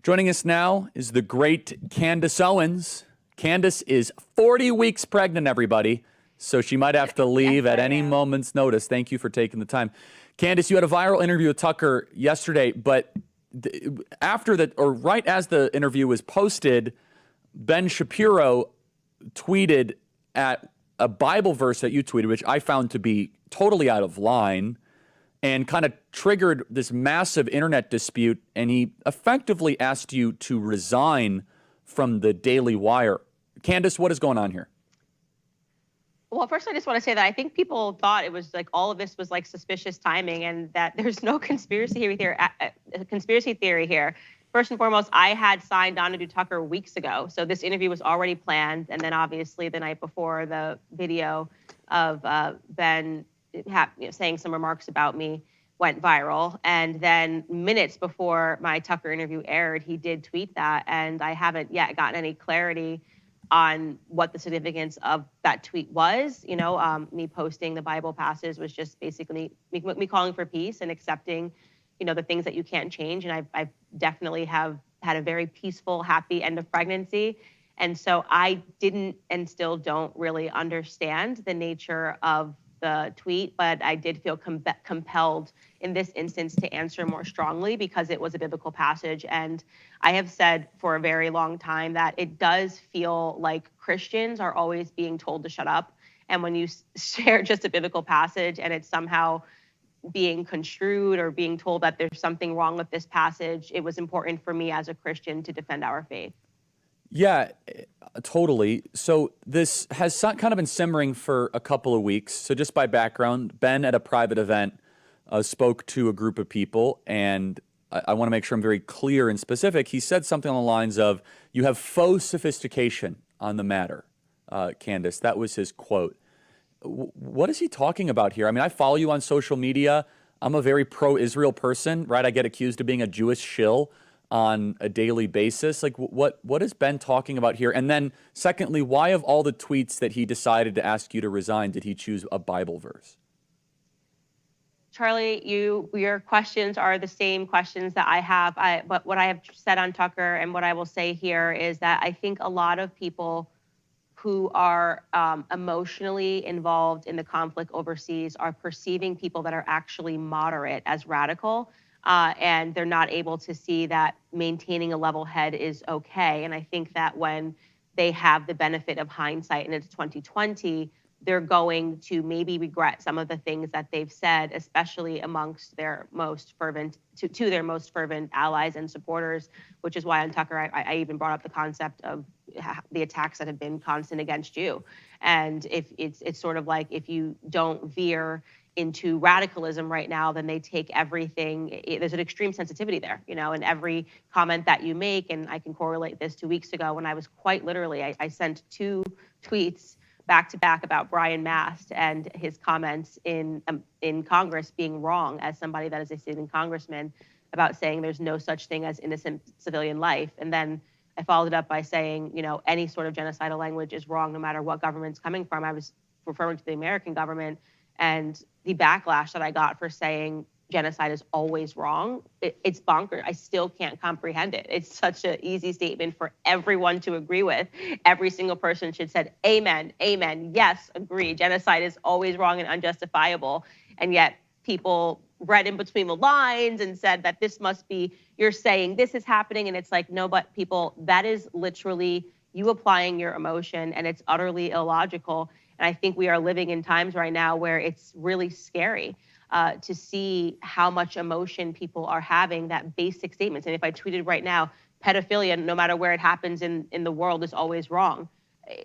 Joining us now is the great Candace Owens. Candace is 40 weeks pregnant, everybody, so she might have to leave at any moment's notice. Thank you for taking the time. Candace, you had a viral interview with Tucker yesterday, but after that, or right as the interview was posted, Ben Shapiro tweeted at a Bible verse that you tweeted, which I found to be totally out of line, and kind of triggered this massive internet dispute, and he effectively asked you to resign from the Daily Wire. Candace, what is going on here? Well, first, I just want to say that I think people thought it was like all of this was like suspicious timing, and that there's no conspiracy theory here. First and foremost, I had signed on to do Tucker weeks ago, so this interview was already planned. And then obviously the night before, the video of Ben saying some remarks about me went viral. And then minutes before my Tucker interview aired, he did tweet that, and I haven't yet gotten any clarity on what the significance of that tweet was. You know, me posting the Bible passage was just basically me calling for peace and accepting, you know, the things that you can't change. And I definitely have had a very peaceful, happy end of pregnancy. And so I didn't and still don't really understand the nature of the tweet, but I did feel compelled in this instance to answer more strongly because it was a biblical passage. And I have said for a very long time that it does feel like Christians are always being told to shut up. And when you share just a biblical passage and it's somehow being construed or being told that there's something wrong with this passage, it was important for me as a Christian to defend our faith. Yeah, totally. So this has kind of been simmering for a couple of weeks. So just by background, Ben at a private event spoke to a group of people, and I want to make sure I'm very clear and specific. He said something on the lines of, "You have faux sophistication on the matter," Candace. That was his quote. What is he talking about here? I mean, I follow you on social media. I'm a very pro-Israel person, right? I get accused of being a Jewish shill on a daily basis. Like, what is Ben talking about here? And then secondly, why of all the tweets that he decided to ask you to resign, did he choose a Bible verse? Charlie, your questions are the same questions that I have. But what I have said on Tucker and what I will say here is that I think a lot of people who are emotionally involved in the conflict overseas are perceiving people that are actually moderate as radical. And they're not able to see that maintaining a level head is okay. And I think that when they have the benefit of hindsight and it's 2020, they're going to maybe regret some of the things that they've said, especially amongst their most fervent, to their most fervent allies and supporters, which is why on Tucker, I even brought up the concept of the attacks that have been constant against you. And if it's sort of like, if you don't veer into radicalism right now, then they take everything. There's an extreme sensitivity there, you know, and every comment that you make, and I can correlate this 2 weeks ago when I was quite literally, I sent 2 tweets back to back about Brian Mast and his comments in Congress being wrong as somebody that is a sitting congressman about saying there's no such thing as innocent civilian life. And then I followed it up by saying, you know, any sort of genocidal language is wrong no matter what government's coming from. I was referring to the American government, and the backlash that I got for saying genocide is always wrong, it's bonkers. I still can't comprehend it. It's such an easy statement for everyone to agree with. Every single person should say, amen, amen, yes, agree. Genocide is always wrong and unjustifiable. And yet people read in between the lines and said that this must be, you're saying this is happening. And it's like, no, but people, that is literally you applying your emotion, and it's utterly illogical. And I think we are living in times right now where it's really scary to see how much emotion people are having, that basic statements. And if I tweeted right now, pedophilia, no matter where it happens in the world, is always wrong.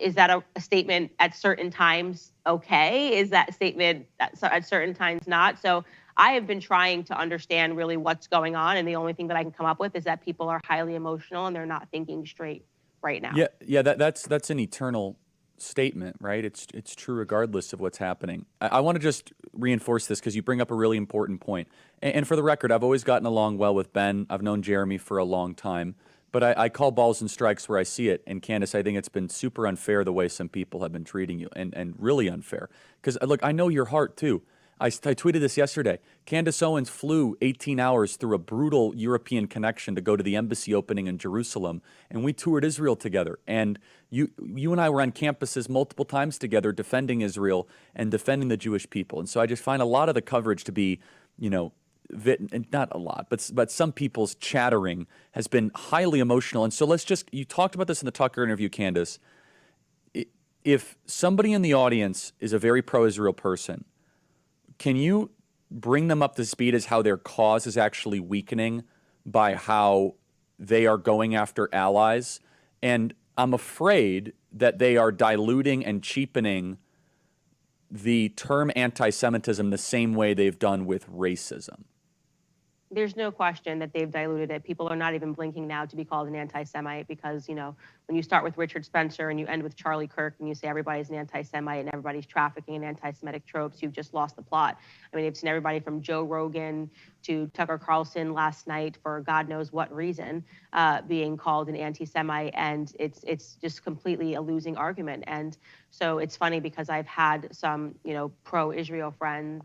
Is that a statement at certain times okay? Is that statement at certain times not? So I have been trying to understand really what's going on. And the only thing that I can come up with is that people are highly emotional and they're not thinking straight right now. Yeah, that's an eternal statement, right? It's true regardless of what's happening. I want to just reinforce this because you bring up a really important point. And for the record, I've always gotten along well with Ben. I've known Jeremy for a long time. But I call balls and strikes where I see it. And Candace, I think it's been super unfair the way some people have been treating you, and really unfair. Because look, I know your heart too. I tweeted this yesterday. Candace Owens flew 18 hours through a brutal European connection to go to the embassy opening in Jerusalem, and we toured Israel together. And you and I were on campuses multiple times together defending Israel and defending the Jewish people. And so I just find a lot of the coverage to be, and not a lot, but some people's chattering has been highly emotional. And so you talked about this in the Tucker interview, Candace. If somebody in the audience is a very pro-Israel person, can you bring them up to speed as how their cause is actually weakening by how they are going after allies? And I'm afraid that they are diluting and cheapening the term anti-Semitism the same way they've done with racism. There's no question that they've diluted it. People are not even blinking now to be called an anti-Semite because, when you start with Richard Spencer and you end with Charlie Kirk and you say everybody's an anti-Semite and everybody's trafficking in anti-Semitic tropes, you've just lost the plot. I mean, I've seen everybody from Joe Rogan to Tucker Carlson last night for God knows what reason being called an anti-Semite, and it's just completely a losing argument. And so it's funny because I've had some, pro-Israel friends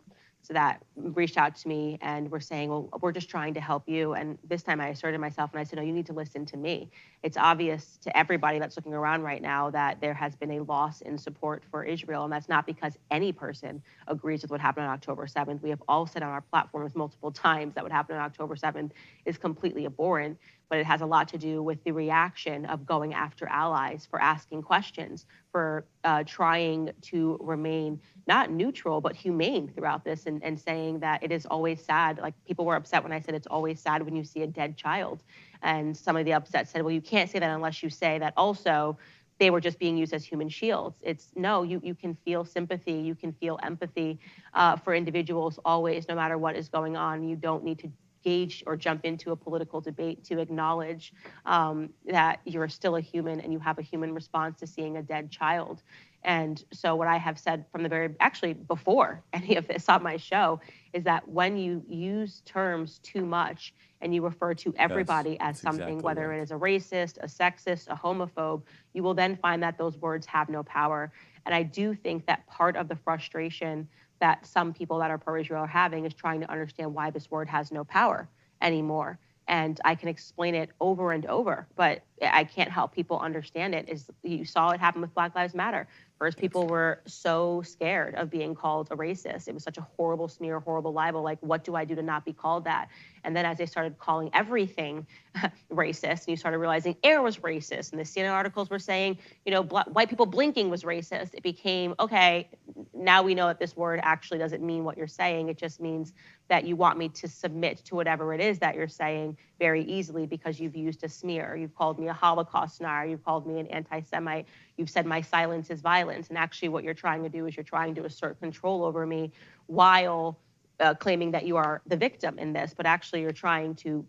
that reached out to me and were saying, well, we're just trying to help you. And this time I asserted myself and I said, no, you need to listen to me. It's obvious to everybody that's looking around right now that there has been a loss in support for Israel. And that's not because any person agrees with what happened on October 7th. We have all said on our platforms multiple times that what happened on October 7th is completely abhorrent, but it has a lot to do with the reaction of going after allies, for asking questions, for trying to remain not neutral, but humane throughout this, and saying that it is always sad. Like, people were upset when I said it's always sad when you see a dead child. And some of the upset said, well, you can't say that unless you say that also they were just being used as human shields. It's no, you can feel sympathy, you can feel empathy for individuals always, no matter what is going on. You don't need to engage or jump into a political debate to acknowledge that you're still a human and you have a human response to seeing a dead child. And so what I have said from actually before any of this on my show, is that when you use terms too much and you refer to everybody as something, exactly, whether right, it is a racist, a sexist, a homophobe, you will then find that those words have no power. And I do think that part of the frustration that some people that are pro-Israel are having is trying to understand why this word has no power anymore. And I can explain it over and over, but I can't help people understand it. You saw it happen with Black Lives Matter. First, people were so scared of being called a racist. It was such a horrible smear, horrible libel. Like, what do I do to not be called that? And then as they started calling everything racist, and you started realizing air was racist, and the CNN articles were saying, white people blinking was racist, it became, okay, now we know that this word actually doesn't mean what you're saying. It just means that you want me to submit to whatever it is that you're saying very easily because you've used a smear. You've called me a Holocaust denier. You've called me an anti-Semite. You've said my silence is violence. And actually what you're trying to do is you're trying to assert control over me while claiming that you are the victim in this, but actually you're trying to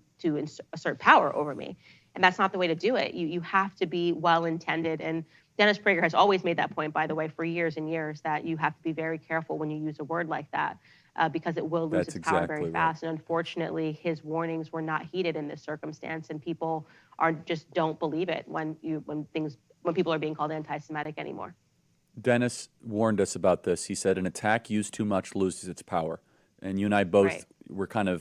assert power over me. And that's not the way to do it. You have to be well-intended. And Dennis Prager has always made that point, by the way, for years and years, that you have to be very careful when you use a word like that. Because it will lose its power very fast. Right. And unfortunately, his warnings were not heeded in this circumstance, and people just don't believe it when people are being called anti-Semitic anymore. Dennis warned us about this. He said an attack used too much loses its power. And you and I both right, were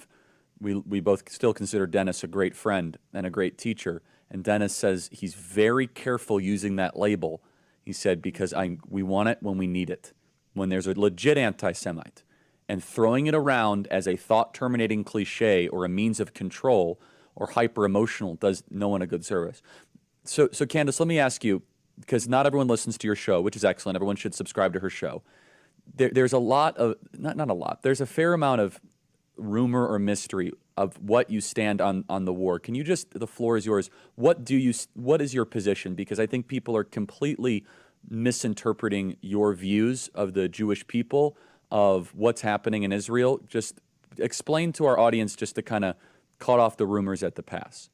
we both still consider Dennis a great friend and a great teacher. And Dennis says he's very careful using that label. He said, because we want it when we need it, when there's a legit anti-Semite. And throwing it around as a thought-terminating cliche or a means of control or hyper-emotional does no one a good service. So Candace, let me ask you, because not everyone listens to your show, which is excellent. Everyone should subscribe to her show. There's a lot of, not a lot, there's a fair amount of rumor or mystery of what you stand on the war. Can you the floor is yours. What is your position? Because I think people are completely misinterpreting your views of the Jewish people, of what's happening in Israel. Just explain to our audience, just to kind of cut off the rumors at the pass.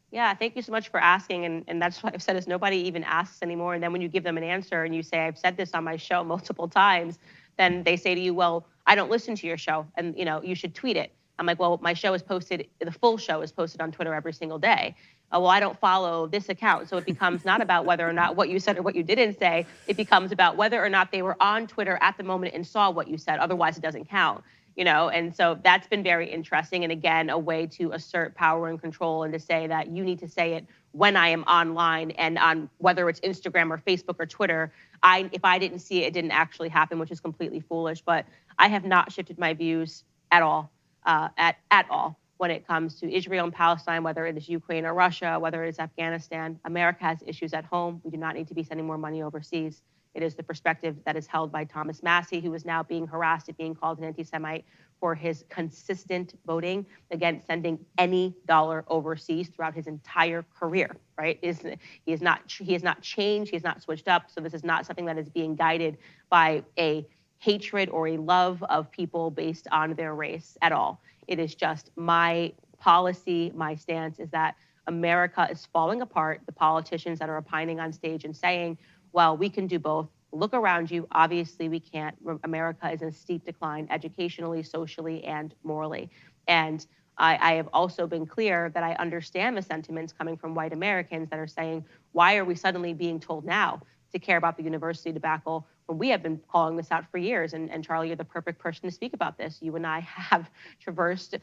Yeah, thank you so much for asking. And that's what I've said, is nobody even asks anymore. And then when you give them an answer and you say, I've said this on my show multiple times, then they say to you, well, I don't listen to your show and you should tweet it. I'm like, well, my show is posted, the full show is posted on Twitter every single day. Oh, well, I don't follow this account. So it becomes not about whether or not what you said or what you didn't say. It becomes about whether or not they were on Twitter at the moment and saw what you said. Otherwise, it doesn't count. And so that's been very interesting. And again, a way to assert power and control and to say that you need to say it when I am online and on whether it's Instagram or Facebook or Twitter. If I didn't see it, it didn't actually happen, which is completely foolish. But I have not shifted my views at all, at all, when it comes to Israel and Palestine, whether it is Ukraine or Russia, whether it is Afghanistan. America has issues at home. We do not need to be sending more money overseas. It is the perspective that is held by Thomas Massie, who is now being harassed and being called an anti-Semite for his consistent voting against sending any dollar overseas throughout his entire career, right? He has not changed, he has not switched up. So this is not something that is being guided by a hatred or a love of people based on their race at all. It is just my policy, my stance is that America is falling apart. The politicians that are opining on stage and saying, well, we can do both. Look around you. Obviously, we can't. America is in steep decline educationally, socially, and morally. And I have also been clear that I understand the sentiments coming from white Americans that are saying, why are we suddenly being told now to care about the university debacle when we have been calling this out for years? And Charlie, you're the perfect person to speak about this. You and I have traversed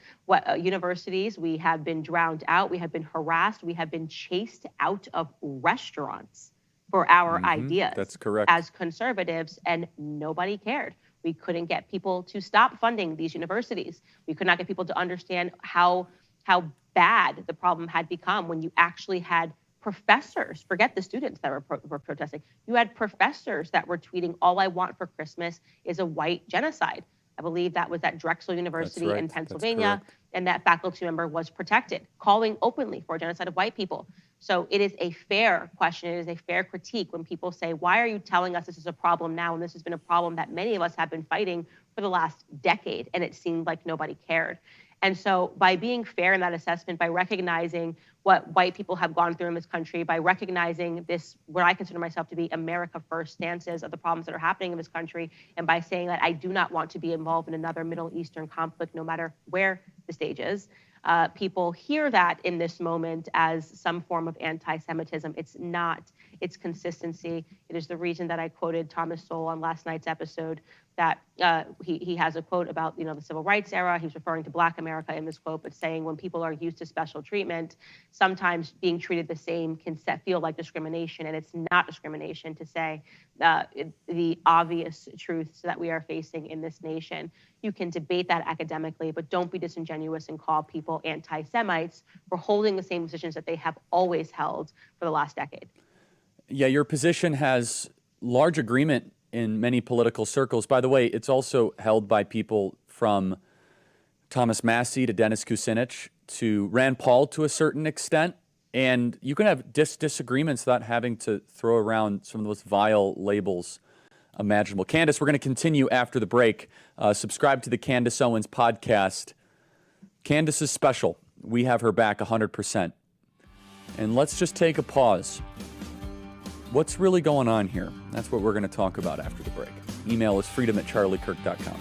universities. We have been drowned out. We have been harassed. We have been chased out of restaurants for our ideas. That's correct. As conservatives, and nobody cared. We couldn't get people to stop funding these universities. We could not get people to understand how bad the problem had become when you actually had professors, forget the students that were protesting, you had professors that were tweeting, all I want for Christmas is a white genocide. I believe that was at Drexel University in Pennsylvania, and that faculty member was protected, calling openly for a genocide of white people. So it is a fair question, it is a fair critique when people say, why are you telling us this is a problem now? And this has been a problem that many of us have been fighting for the last decade, and it seemed like nobody cared. And so by being fair in that assessment, by recognizing what white people have gone through in this country, by recognizing this, what I consider myself to be America First stances of the problems that are happening in this country, and by saying that I do not want to be involved in another Middle Eastern conflict, no matter where the stage is, people hear that in this moment as some form of anti-Semitism. It's not. It's consistency. It is the reason that I quoted Thomas Sowell on last night's episode, that he has a quote about the civil rights era. He's referring to Black America in this quote, but saying when people are used to special treatment, sometimes being treated the same can feel like discrimination, and it's not discrimination to say the obvious truths that we are facing in this nation. You can debate that academically, but don't be disingenuous and call people anti-Semites for holding the same positions that they have always held for the last decade. Yeah, your position has large agreement in many political circles. By the way, it's also held by people from Thomas Massie to Dennis Kucinich to Rand Paul to a certain extent. And you can have disagreements without having to throw around some of the most vile labels imaginable. Candace, we're going to continue after the break. Subscribe to the Candace Owens podcast. Candace is special. We have her back 100%. And let's just take a pause. What's really going on here? That's what we're going to talk about after the break. Email is freedom@charliekirk.com.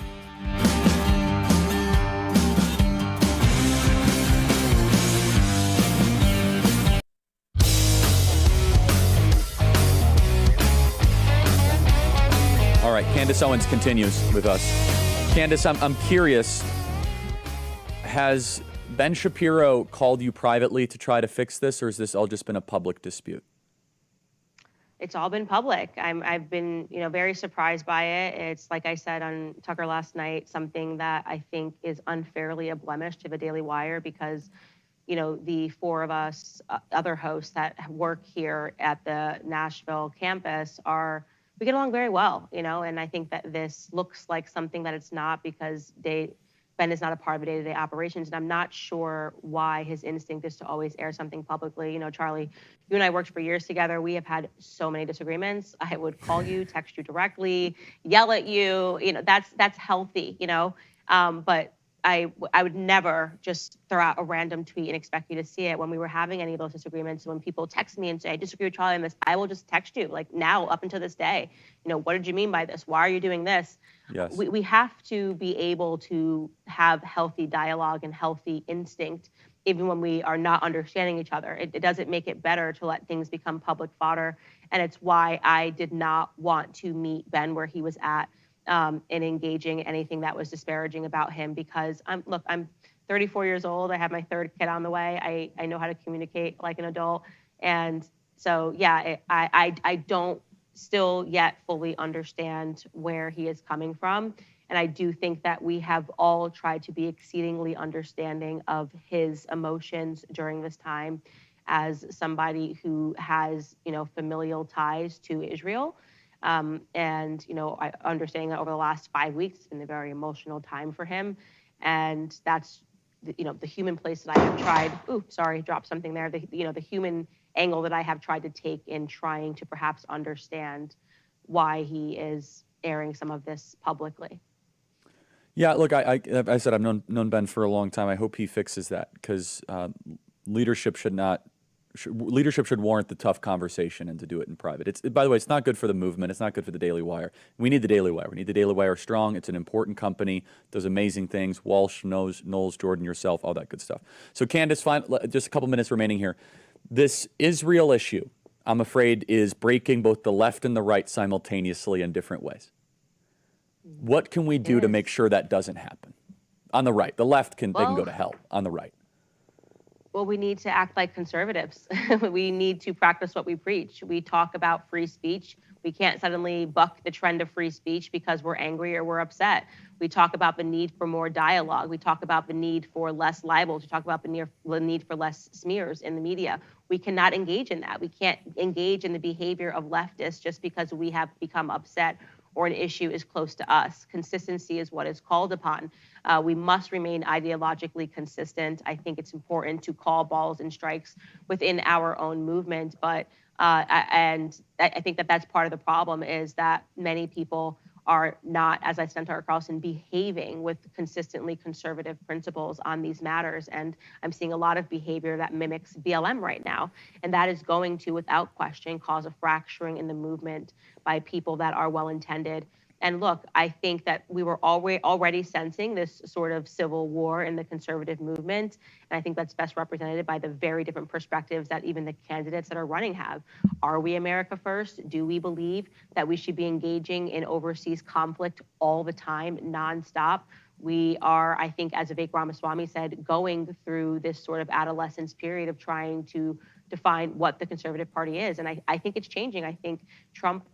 All right, Candace Owens continues with us. Candace, I'm curious, has Ben Shapiro called you privately to try to fix this, or has this all just been a public dispute? It's all been public. I've been, very surprised by it. It's, like I said on Tucker last night, something that I think is unfairly a blemish to the Daily Wire because, the four of us, other hosts that work here at the Nashville campus we get along very well, and I think that this looks like something that it's not because Ben is not a part of the day-to-day operations, and I'm not sure why his instinct is to always air something publicly. Charlie, you and I worked for years together. We have had so many disagreements. I would call you, text you directly, yell at you. That's healthy, But I would never just throw out a random tweet and expect you to see it. When we were having any of those disagreements, when people text me and say, I disagree with Charlie on this, I will just text you, like now, up until this day, what did you mean by this? Why are you doing this? Yes. We have to be able to have healthy dialogue and healthy instinct, even when we are not understanding each other. It doesn't make it better to let things become public fodder. And it's why I did not want to meet Ben where he was at, in engaging in anything that was disparaging about him, because I'm 34 years old. I have my third kid on the way. I know how to communicate like an adult. And so, yeah, I don't still yet fully understand where he is coming from. And I do think that we have all tried to be exceedingly understanding of his emotions during this time as somebody who has, familial ties to Israel. I understanding that over the last 5 weeks, it's been a very emotional time for him. And that's, the human place that I have tried, dropped something there. The human angle that I have tried to take in trying to perhaps understand why he is airing some of this publicly. Yeah, look, I said I've known Ben for a long time. I hope he fixes that, because leadership should warrant the tough conversation and to do it in private. By the way, it's not good for the movement. It's not good for the Daily Wire. We need the Daily Wire. We need the Daily Wire strong. It's an important company, does amazing things. Walsh, Knowles, Jordan, yourself, all that good stuff. So Candace, just a couple minutes remaining here. This Israel issue, I'm afraid, is breaking both the left and the right simultaneously in different ways. What can we do to make sure that doesn't happen? On the right, the left they can go to hell. On the right. Well, we need to act like conservatives. We need to practice what we preach. We talk about free speech. We can't suddenly buck the trend of free speech because we're angry or we're upset. We talk about the need for more dialogue. We talk about the need for less libels. We talk about the need for less smears in the media. We cannot engage in that. We can't engage in the behavior of leftists just because we have become upset or an issue is close to us. Consistency is what is called upon. We must remain ideologically consistent. I think it's important to call balls and strikes within our own movement, but I think that that's part of the problem, is that many people are not, as I said, Tucker Carlson, behaving with consistently conservative principles on these matters. And I'm seeing a lot of behavior that mimics BLM right now. And that is going to, without question, cause a fracturing in the movement by people that are well-intended. And look, I think that we were already sensing this sort of civil war in the conservative movement. And I think that's best represented by the very different perspectives that even the candidates that are running have. Are we America first? Do we believe that we should be engaging in overseas conflict all the time, nonstop? We are, I think, as Vivek Ramaswamy said, going through this sort of adolescence period of trying to define what the conservative party is. And I think it's changing. I think Trump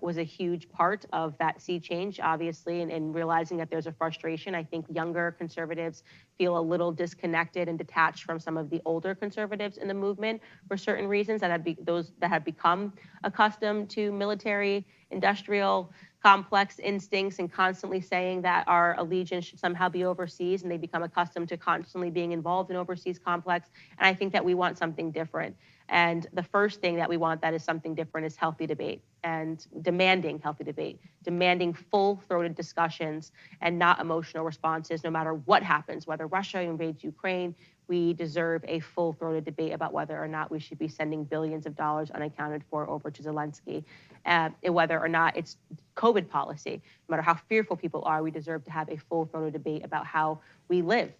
was a huge part of that sea change, obviously, and realizing that there's a frustration. I think younger conservatives feel a little disconnected and detached from some of the older conservatives in the movement for certain reasons, those that have become accustomed to military, industrial, complex instincts and constantly saying that our allegiance should somehow be overseas, and they become accustomed to constantly being involved in overseas complex. And I think that we want something different. And the first thing that we want that is something different is healthy debate, and demanding healthy debate, demanding full-throated discussions and not emotional responses no matter what happens, whether Russia invades Ukraine. We deserve a full-throated debate about whether or not we should be sending billions of dollars unaccounted for over to Zelensky, and whether or not it's COVID policy. No matter how fearful people are, we deserve to have a full-throated debate about how we live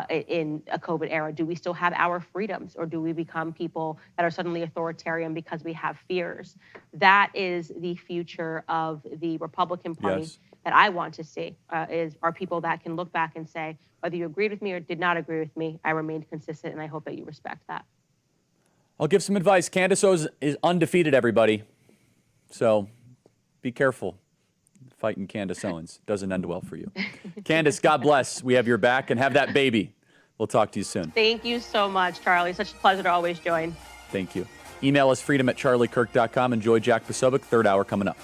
in a COVID era. Do we still have our freedoms, or do we become people that are suddenly authoritarian because we have fears? That is the future of the Republican Party. Yes. That I want to see are people that can look back and say, whether you agreed with me or did not agree with me, I remained consistent, and I hope that you respect that. I'll give some advice. Candace Owens is undefeated, everybody. So be careful. Fighting Candace Owens doesn't end well for you. Candace, God bless. We have your back, and have that baby. We'll talk to you soon. Thank you so much, Charlie. Such a pleasure to always join. Thank you. Email us freedom@charliekirk.com. Enjoy Jack Posobiec, third hour coming up.